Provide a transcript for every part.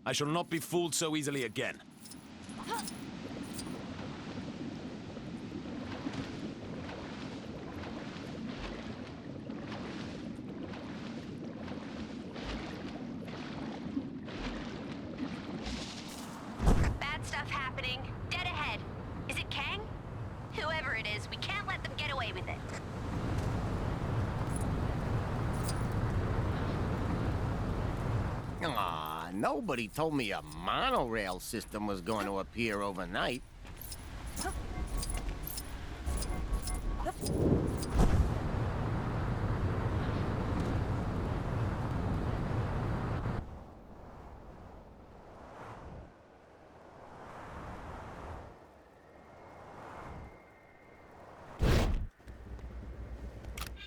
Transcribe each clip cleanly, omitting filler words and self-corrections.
I shall not be fooled so easily again. Bad stuff happening. Dead ahead. Is it Kang? Whoever it is, we can't let them get away with it. Aw, nobody told me a monorail system was going to appear overnight.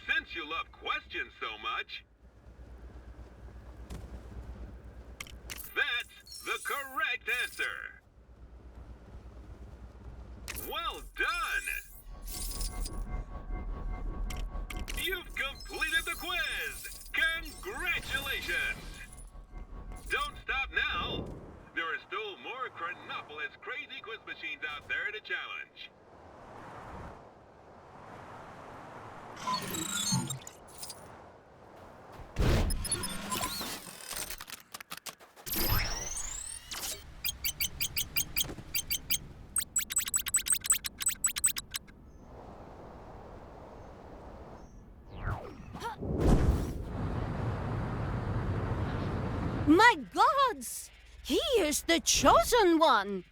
Since you love questions so much, that's the correct answer. Well done! You've completed the quiz! Congratulations! Don't stop now! There are still more Chronopolis crazy quiz machines out there to challenge. My gods! He is the chosen one!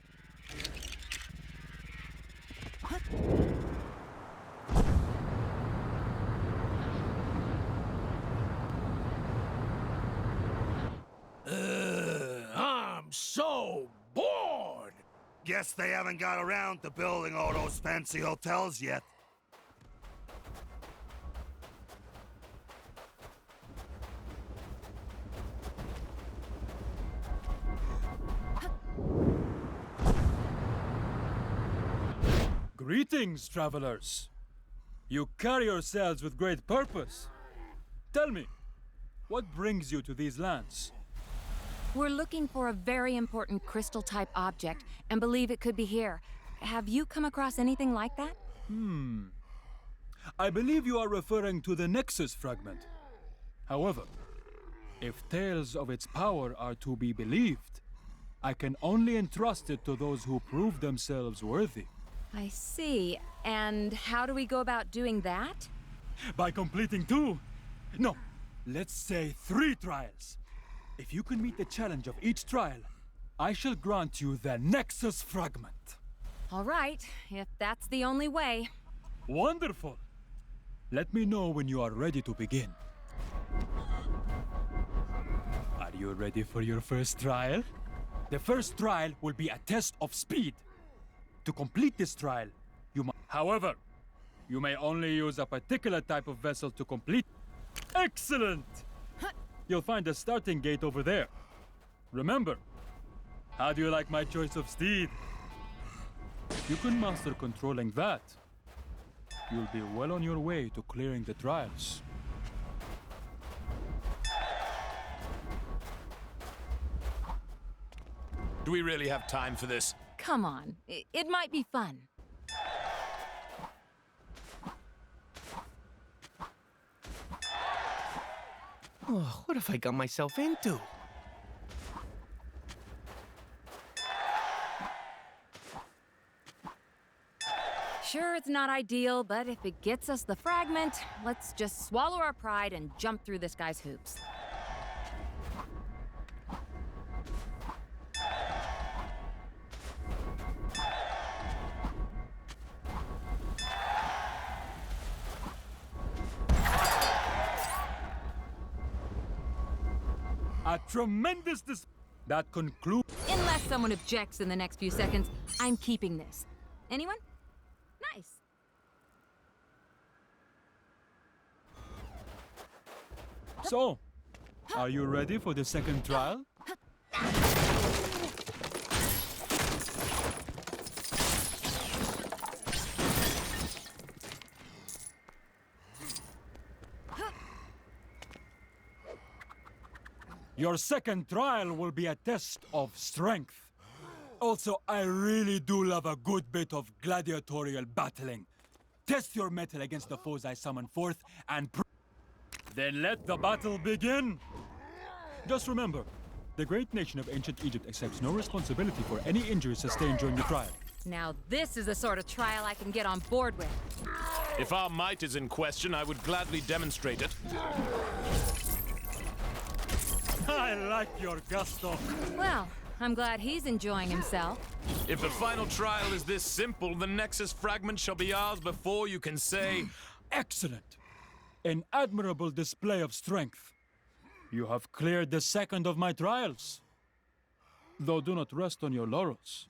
I'm so bored! Guess they haven't got around to building all those fancy hotels yet. Greetings, travelers. You carry yourselves with great purpose. Tell me, what brings you to these lands? We're looking for a very important crystal-type object and believe it could be here. Have you come across anything like that? I believe you are referring to the Nexus fragment. However, if tales of its power are to be believed, I can only entrust it to those who prove themselves worthy. I see. And how do we go about doing that? By completing 2, no, let's say 3 trials. If you can meet the challenge of each trial, I shall grant you the Nexus fragment. All right, if that's the only way. Wonderful! Let me know when you are ready to begin. Are you ready for your first trial? The first trial will be a test of speed. To complete this trial, you must... However, you may only use a particular type of vessel to complete... Excellent! You'll find the starting gate over there. Remember, how do you like my choice of steed? If you can master controlling that, you'll be well on your way to clearing the trials. Do we really have time for this? Come on, it might be fun. Oh, what have I got myself into? Sure, it's not ideal, but if it gets us the fragment, let's just swallow our pride and jump through this guy's hoops. A tremendous that concludes... Unless someone objects in the next few seconds, I'm keeping this. Anyone? Nice. So, are you ready for the second trial? Your second trial will be a test of strength. Also, I really do love a good bit of gladiatorial battling. Test your mettle against the foes I summon forth, and then let the battle begin! Just remember, the great nation of ancient Egypt accepts no responsibility for any injuries sustained during the trial. Now this is the sort of trial I can get on board with. If our might is in question, I would gladly demonstrate it. I like your gusto. Well, I'm glad he's enjoying himself. If the final trial is this simple, the Nexus fragment shall be ours before you can say... Excellent. An admirable display of strength. You have cleared the second of my trials. Though do not rest on your laurels,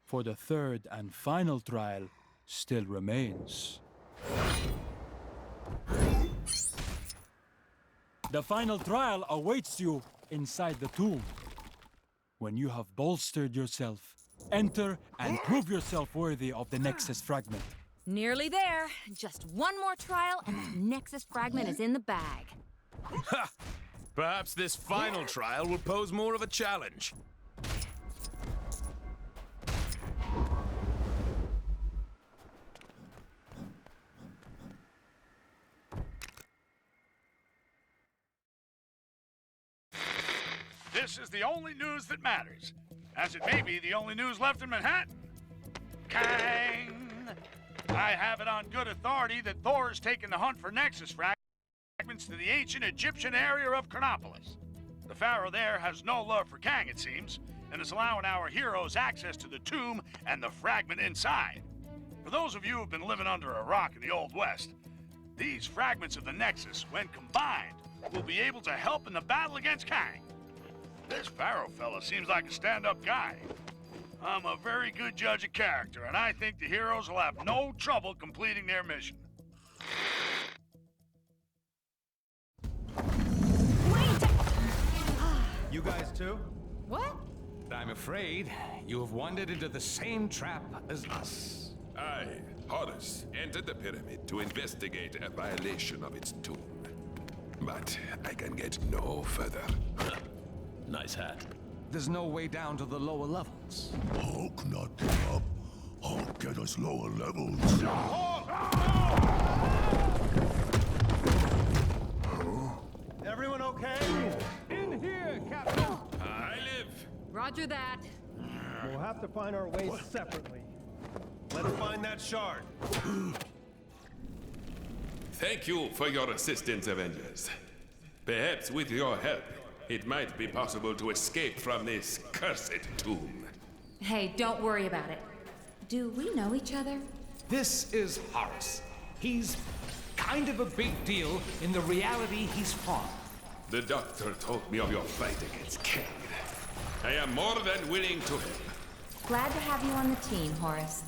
for the third and final trial still remains. The final trial awaits you inside the tomb. When you have bolstered yourself, enter and prove yourself worthy of the Nexus fragment. Nearly there. Just one more trial and the Nexus fragment is in the bag. Ha! Perhaps this final trial will pose more of a challenge. This is the only news that matters, as it may be the only news left in Manhattan. Kang! I have it on good authority that Thor is taking the hunt for Nexus fragments to the ancient Egyptian area of Chronopolis. The pharaoh there has no love for Kang, it seems, and is allowing our heroes access to the tomb and the fragment inside. For those of you who've been living under a rock in the Old West, these fragments of the Nexus, when combined, will be able to help in the battle against Kang. This pharaoh fella seems like a stand-up guy. I'm a very good judge of character, and I think the heroes will have no trouble completing their mission. You guys too? What? I'm afraid you have wandered into the same trap as us. I, Horus, entered the pyramid to investigate a violation of its tomb. But I can get no further. Nice hat. There's no way down to the lower levels. Hulk not get up. Hulk get us lower levels. Everyone okay? In here, Captain! I live. Roger that. We'll have to find our ways separately. Let's find that shard. Thank you for your assistance, Avengers. Perhaps with your help, it might be possible to escape from this cursed tomb. Hey, don't worry about it. Do we know each other? This is Horus. He's kind of a big deal in the reality he's from. The doctor told me of your fight against Kang. I am more than willing to help. Glad to have you on the team, Horace.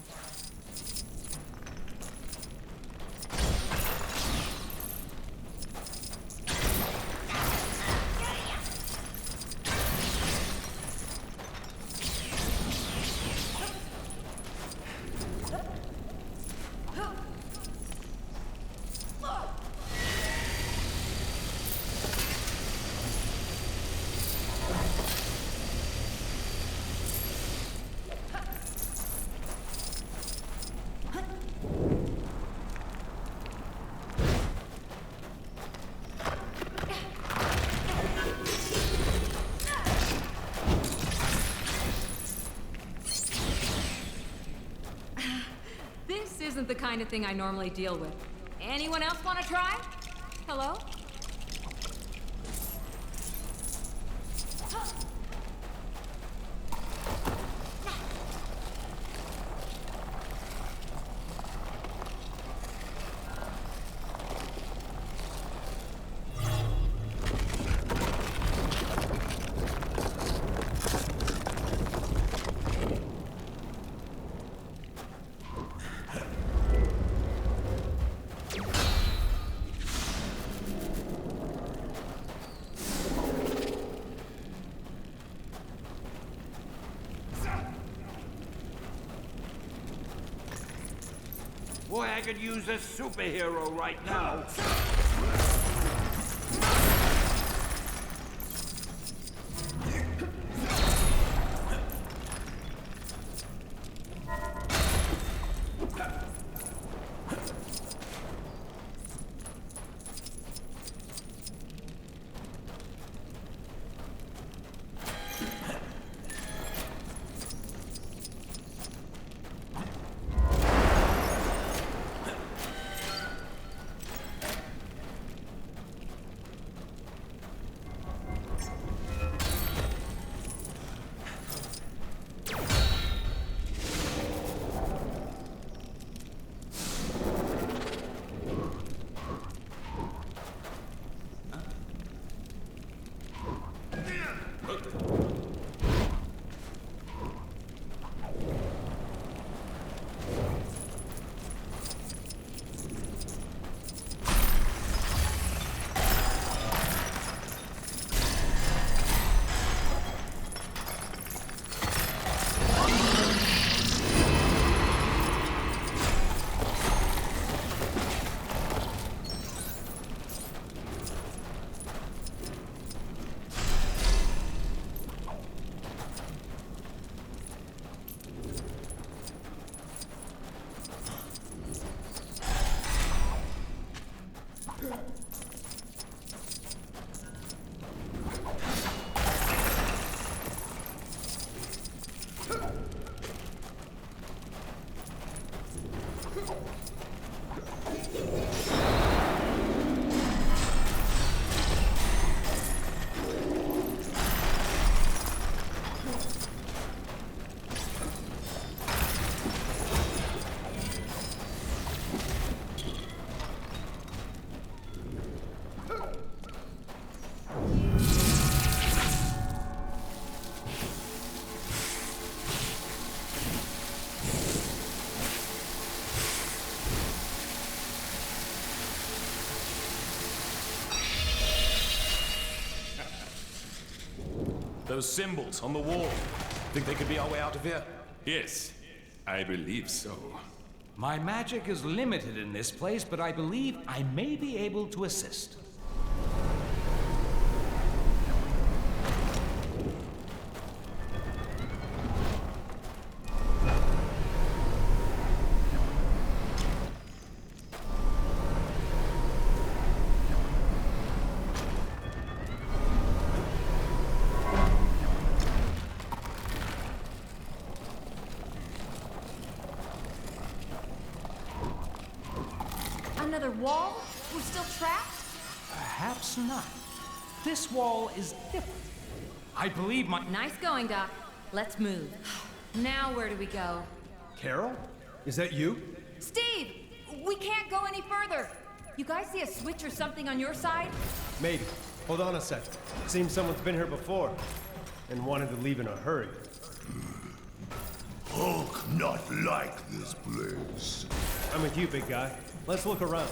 Isn't the kind of thing I normally deal with. Anyone else want to try? Hello? Boy, I could use a superhero right now. Those symbols on the wall. Think they could be our way out of here? Yes, I believe so. My magic is limited in this place, but I believe I may be able to assist. Another wall? We're still trapped? Perhaps not. This wall is different. I believe my... Nice going, Doc. Let's move. Now where do we go? Carol? Is that you? Steve! We can't go any further! You guys see a switch or something on your side? Maybe. Hold on a sec. Seems someone's been here before. And wanted to leave in a hurry. Hulk not like this place. I'm with you, big guy. Let's look around.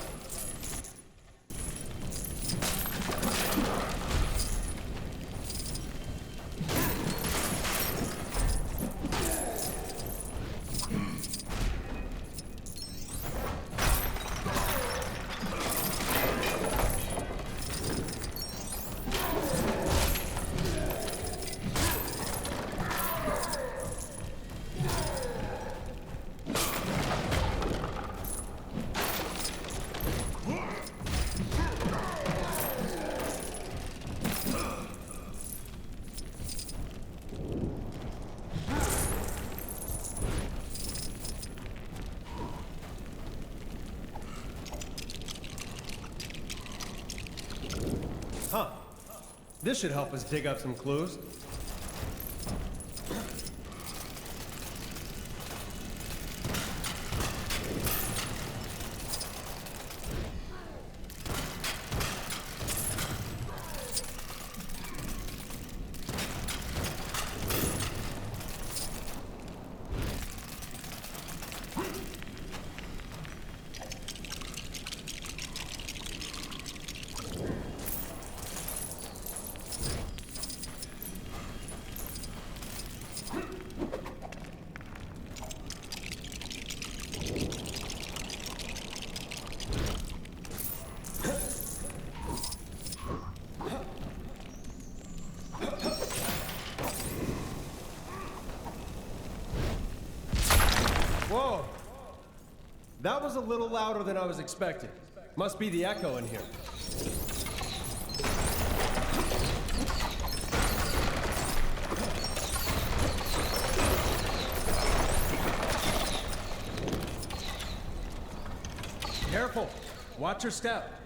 Huh. This should help us dig up some clues. Whoa! That was a little louder than I was expecting. Must be the echo in here. Careful! Watch your step.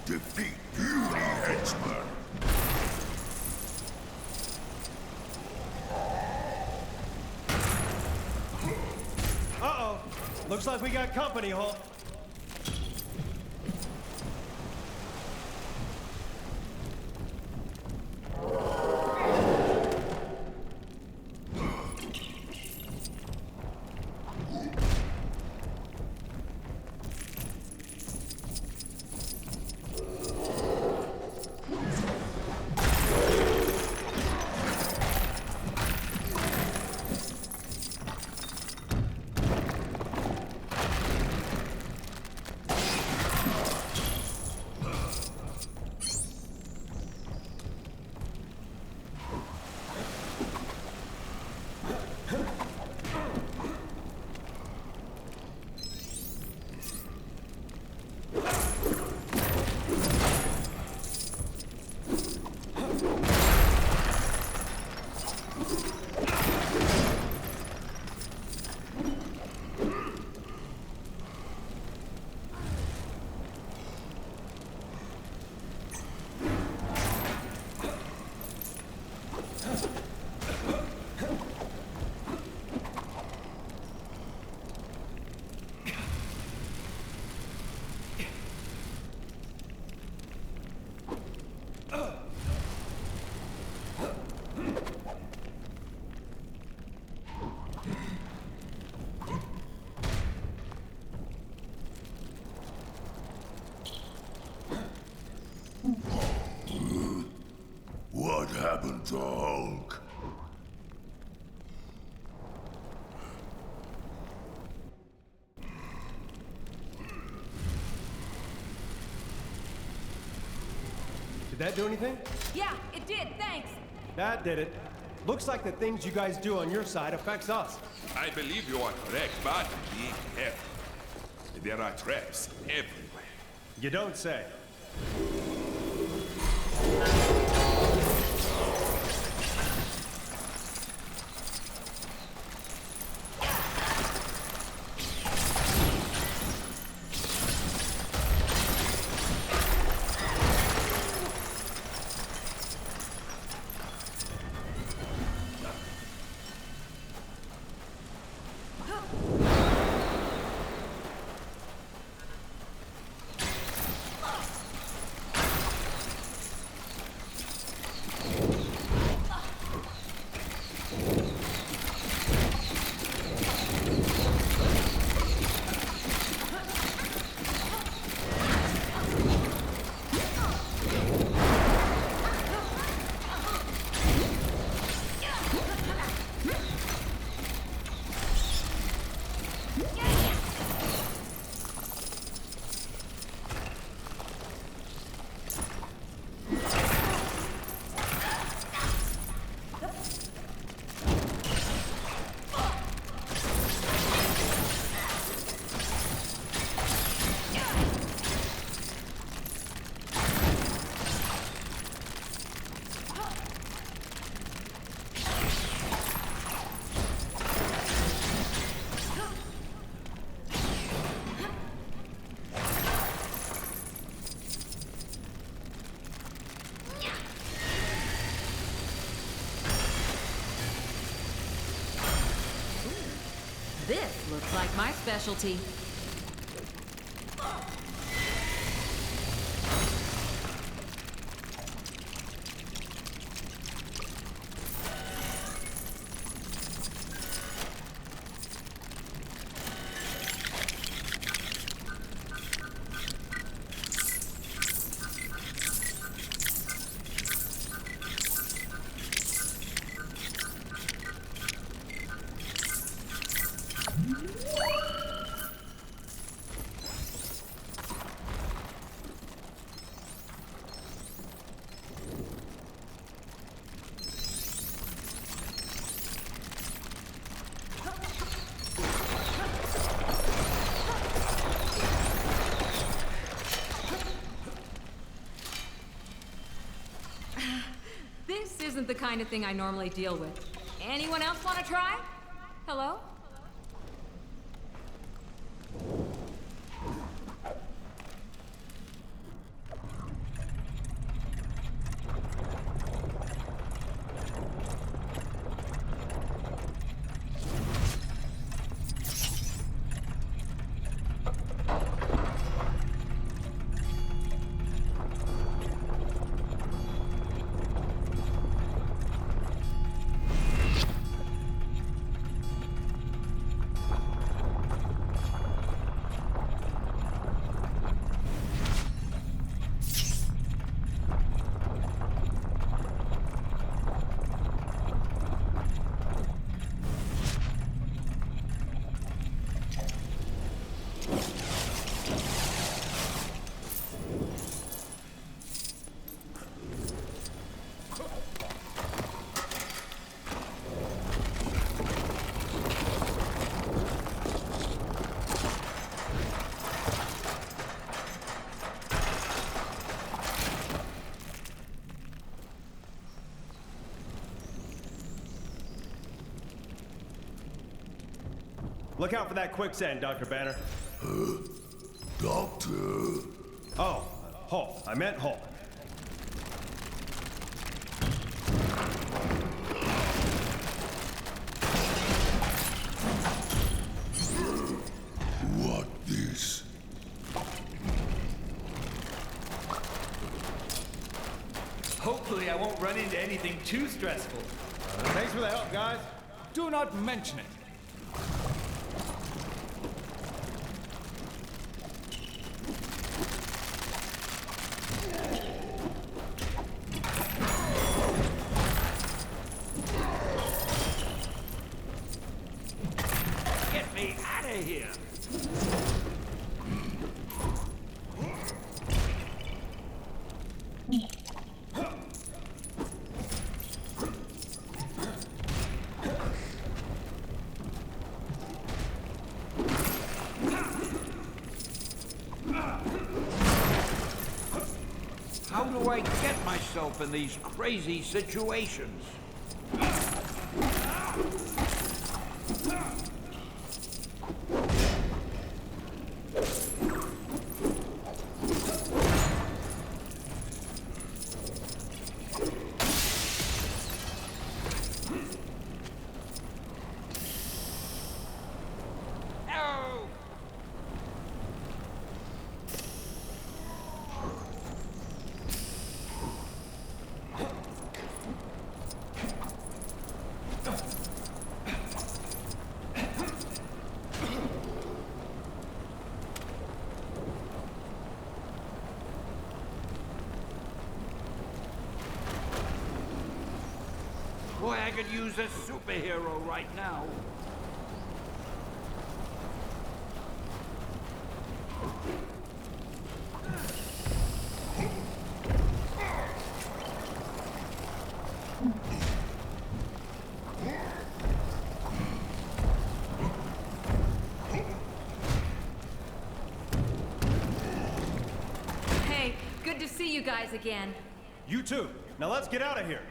defeat puny henchmen. Uh-oh. Looks like we got company, Hulk. What happened to Hulk? Did that do anything? Yeah, it did, thanks. That did it. Looks like the things you guys do on your side affects us. I believe you are correct, but be careful. There are traps everywhere. You don't say. This looks like my specialty. This isn't the kind of thing I normally deal with. Anyone else want to try? Hello? Look out for that quicksand, Dr. Banner. Doctor? Oh, Hall. I meant Hall. What this? Hopefully I won't run into anything too stressful. Thanks for the help, guys. Do not mention it. Get me out of here! How do I get myself in these crazy situations? Oh! Boy, I could use a superhero right now. Hey, good to see you guys again. You too. Now let's get out of here.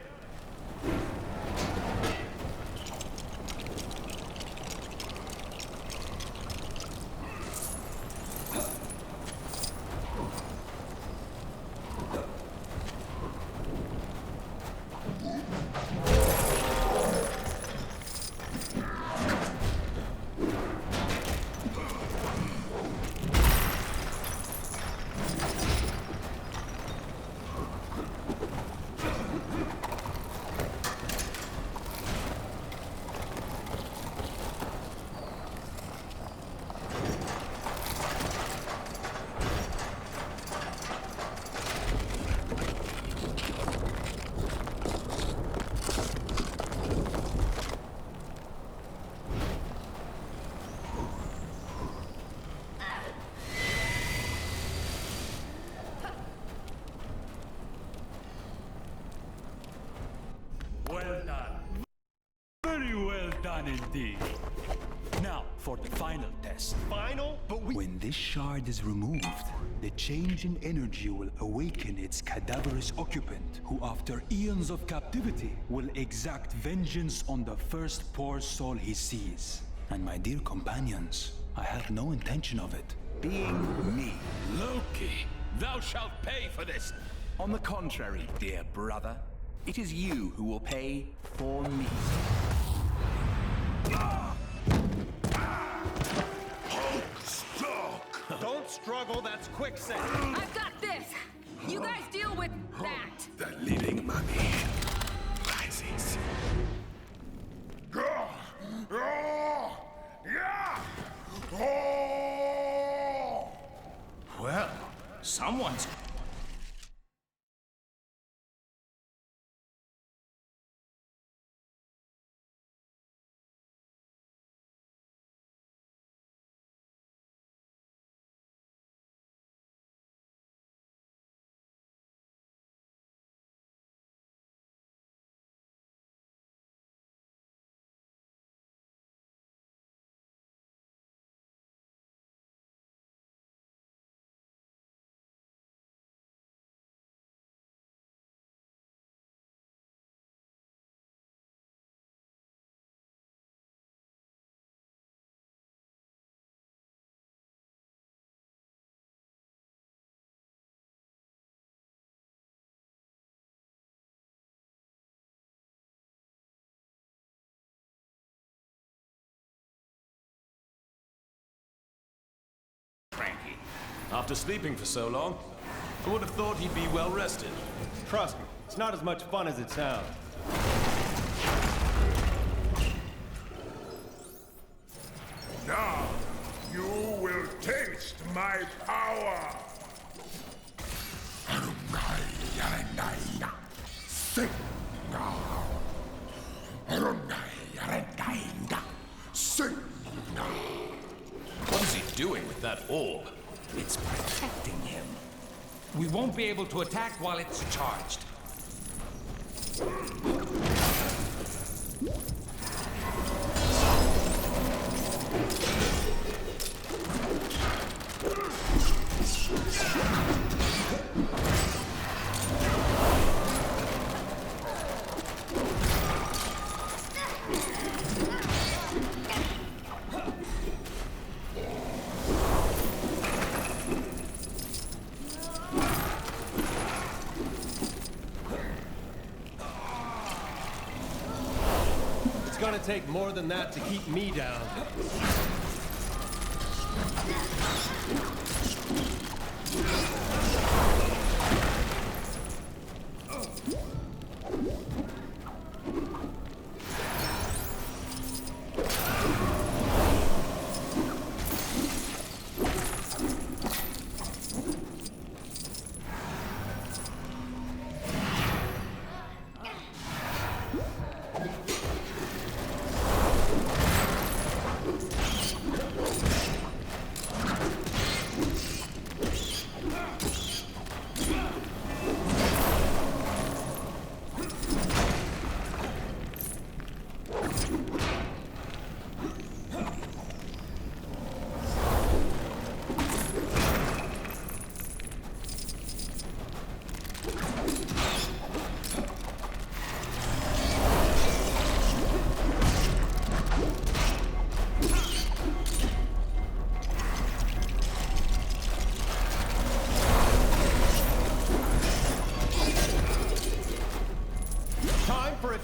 Well done. Very well done indeed. Now, for the final test. Final? But When this shard is removed, the change in energy will awaken its cadaverous occupant, who after eons of captivity will exact vengeance on the first poor soul he sees. And my dear companions, I have no intention of it being me. Loki, thou shalt pay for this. On the contrary, dear brother, it is you who will pay for me. don't struggle, that's quicksand. I've got this. You guys deal with that. The living mummy rises. Well, someone's After sleeping for so long, I would have thought he'd be well rested. Trust me, it's not as much fun as it sounds. Now, you will taste my power! Sing now! Sing now! What is he doing with that orb? It's protecting him. We won't be able to attack while it's charged. It's gonna take more than that to keep me down.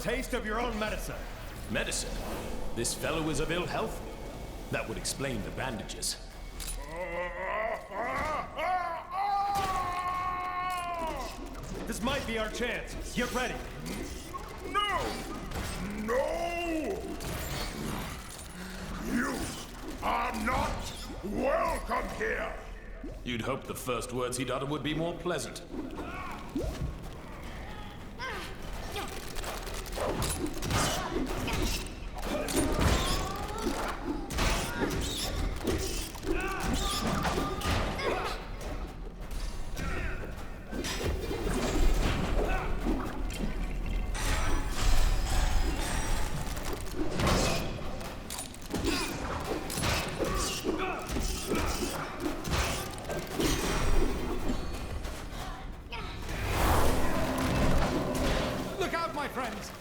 Taste of your own medicine. Medicine? This fellow is of ill health? That would explain the bandages. This might be our chance. Get ready. No! No! You are not welcome here! You'd hope the first words he'd utter would be more pleasant. Look out, my friends!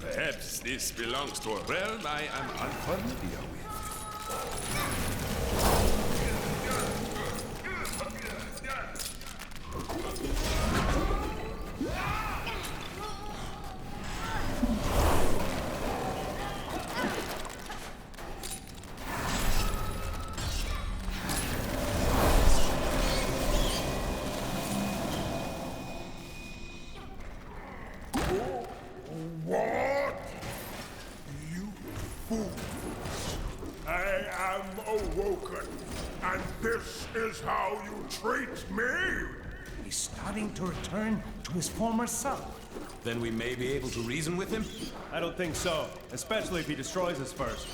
Perhaps this belongs to a realm I am unfamiliar with. What? You fools! I am awoken, and this is how you treat me? He's starting to return to his former self. Then we may be able to reason with him? I don't think so, especially if he destroys us first.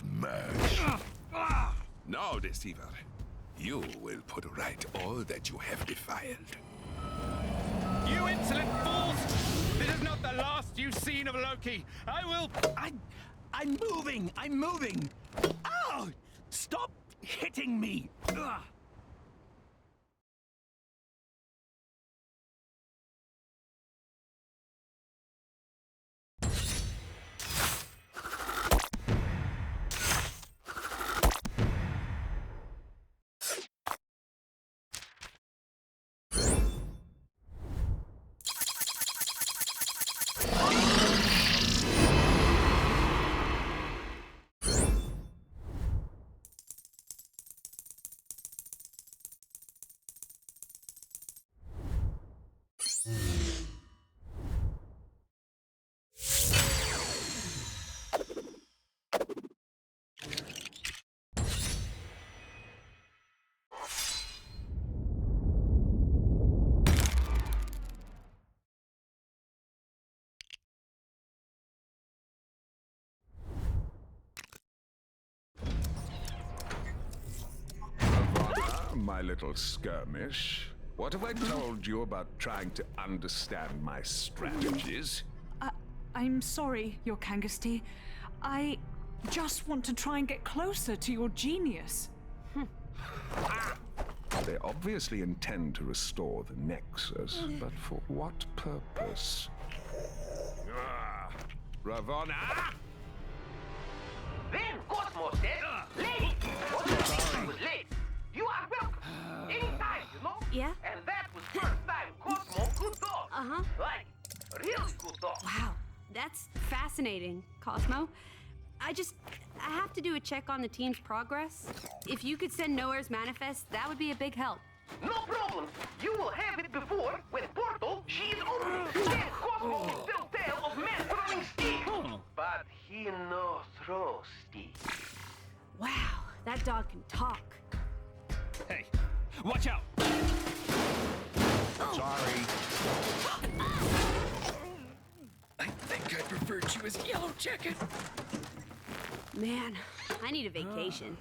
smash. No, deceiver. You will put right all that you have defiled. You insolent fools! This is not the last you've seen of Loki. I'm moving! I'm moving! Ow! Stop hitting me! Ugh. My little skirmish. What have I told you about trying to understand my strategies? I'm sorry, Your Kangasty. I just want to try and get closer to your genius. They obviously intend to restore the Nexus, but for what purpose? Ravonna! Then Cosmos said, late! What you think was late? You are welcome. Anytime, you know? Yeah? And that was first time Cosmo could talk. Uh-huh. Like, really good talk. Wow, that's fascinating, Cosmo. I have to do a check on the team's progress. If you could send Nowhere's manifest, that would be a big help. No problem. You will have it before, when Portal, she is open. Then Cosmo will still tell of men throwing sticks. But he no throw sticks. Wow, that dog can talk. Hey, watch out! Sorry. I think I preferred you as Yellow Jacket. Man, I need a vacation.